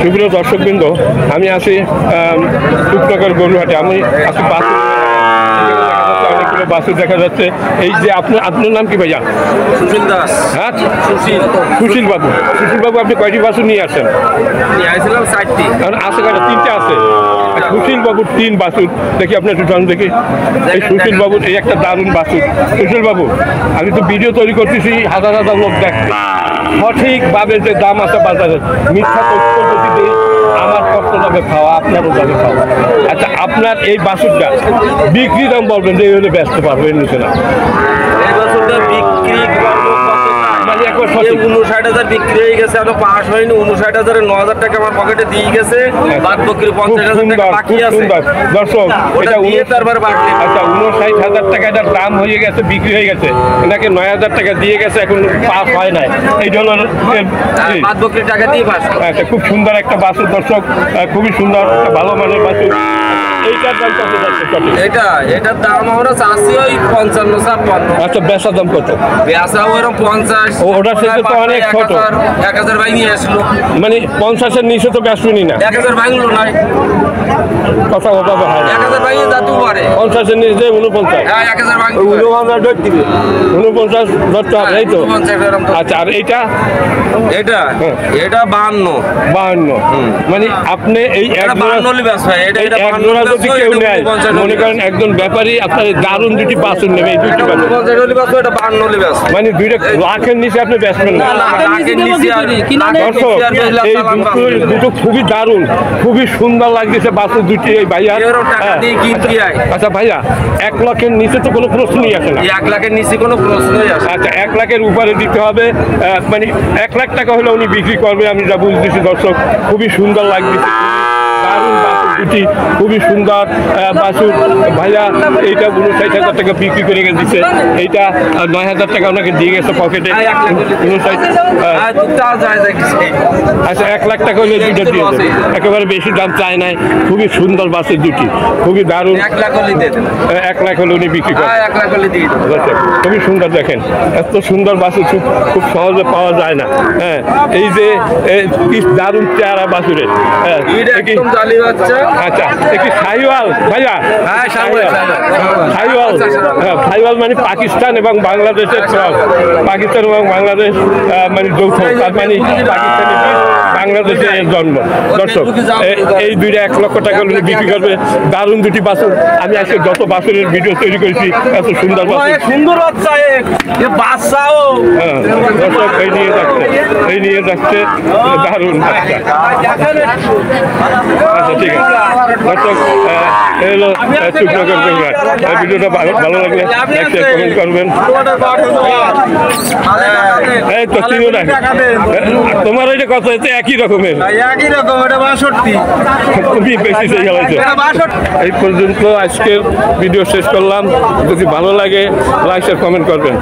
সুপ্রিয় দর্শকবৃন্দ, আমি আছি রূপনগর গরুহাটে। আমি আছি অনেকগুলো বাছুর দেখা যাচ্ছে। এই যে আপনার নাম কি ভাইয়া? সুশীল দাস। হ্যাঁ, সুশীল বাবু। সুশীল বাবু, আপনি কয়টি বাছুর নিয়ে আসেন? আসছিলাম 4টি। আছে কয়টা? 3টে আছে। সুশীল বাবুর 3 বাছুর দেখি, আপনার একটু টান দেখি। এই সুশীল বাবুর এই একটা দারুণ বাছুর। সুশীল বাবু, আমি তো ভিডিও তৈরি করতেছি, হাজার হাজার লোক দেখছে। সঠিকভাবে যে দাম আছে বাজারে, মিথ্যা তথ্য যদি দিই, আমার কষ্ট যাবে খাওয়া, আপনারও যাবে খাওয়া। আচ্ছা, আপনার এই বাছুরটা বিক্রি দাম বলবেন যে এইভাবে ব্যস্ত পারবো, এর নিচে না? এই বছরটা বিক্রি 59,000 বিক্রি হয়ে গেছে, আরো পাস হয়নি। 59,000 9,000 টাকা আমার পকেটে দিয়ে গেছে। বাদ বকরি 50,000 টাকা বাকি আছে। দর্শক, এটা নিয়ে তারপর বাকি। আচ্ছা, 59,000 টাকা এটার দাম হয়ে গেছে, বিক্রি হয়ে গেছে। এনাকে 9,000 টাকা দিয়ে গেছে, এখন পাস হয় নাই। এই জন্য বাদ বকরি টাকা দিয়ে পাস। আচ্ছা, খুব সুন্দর একটা বাছুর দর্শক, খুবই সুন্দর, ভালো মানের বাছুর। এইটার দাম কত যাচ্ছে? এটার দাম আমরা চাচ্ছি ওই 55-56। আচ্ছা, বেচার দাম কত? বেচা ওরকম 50। ওটার সাথে তো অনেক ছোট। 1000 ভাই নিয়ে আসলো। মানে 50-এর নিচে তো বেচবেনই না। 1000 ভাঙলো নাই, কথা কথা হয় 1000 ভাঙিয়ে যাতে পারে। 50-এর নিচে 49। হ্যাঁ, 1000 ভাঙলো। 49 ধরতে হবে, এই তো। আচ্ছা, আর এইটা? এটা 52। মানে আপনি এই এক জোড়া যদি কেউ নেয়, মনে করেন একজন ব্যাপারী আপনার দারুণ দুটি বাছুর নেবে, এই দুটি বাছুর মানে 2 লাখের নিচে আপনি বেচবেন না। দর্শক, এই দুটো খুবই দারুণ, খুবই সুন্দর লাগতেছে বাছুর দুটি। এই ভাইয়া, আচ্ছা ভাইয়া, 1 লাখের নিচে তো কোনো প্রশ্নই আসে না। 1 লাখের নিচে কোনো প্রশ্নই আসে। আচ্ছা, 1 লাখের উপরে দিতে হবে। মানে 1 লাখ টাকা হলে উনি বিক্রি করবে, আমি যা বুঝতেছি। দর্শক, খুবই সুন্দর লাগতেছে, দারুণ বাছুর দুটি, খুবই সুন্দর বাছুর। ভাইয়া এইটা 59,000 টাকা বিক্রি করে দিচ্ছে। এইটা 9,000 টাকা ওনাকে দিয়ে গেছে পকেটে। 59। আচ্ছা, 1 লাখ টাকা হলে দুইটা দিয়ে দেবে, একেবারে বেশি দাম চায় নাই। খুবই সুন্দর বাছুর দুটি, খুবই দারুণ। 1 লাখ হলে দিয়ে দেবে। 1 লাখ হলে উনি বিক্রি করেন। 1 লাখ হলে দিয়ে দেবে। খুবই সুন্দর, দেখেন এত সুন্দর বাছুর খুব সহজে পাওয়া যায় না। হ্যাঁ, এই যে কি দারুণ চেহারা বাছুরের। হ্যাঁ, আচ্ছা, কি শাহিওয়াল ভাইয়া? হ্যাঁ, শাহিওয়াল। হ্যাঁ, শাহিওয়াল মানে পাকিস্তান এবং বাংলাদেশের ক্রস। পাকিস্তান এবং বাংলাদেশ মানে যৌথ, তার মানে পাকিস্তানি বাংলাদেশে এর জন্ম। দর্শক, এই দুইটা 1 লক্ষ টাকা বিক্রি করবে। দারুণ দুটি বাছুর। আমি আজকে যত বাছুরের ভিডিও তৈরি করেছি, এত সুন্দর বাছুর। সুন্দর বাচ্চাও। হ্যাঁ, দর্শক, এই নিয়ে যাচ্ছে দারুণ বাচ্চা। আচ্ছা, ঠিক আছে দর্শক, এলো রূপনগর গরুহাট। ভিডিওটা ভালো লাগলে লাইক শেয়ার কমেন্ট করবেন। এই তো তোমার ওইটা কত হচ্ছে? একই রকমের, খুবই বেশি সেই হয়েছে। এই পর্যন্ত আজকের ভিডিও শেষ করলাম। যদি ভালো লাগে লাইক শেয়ার কমেন্ট করবেন।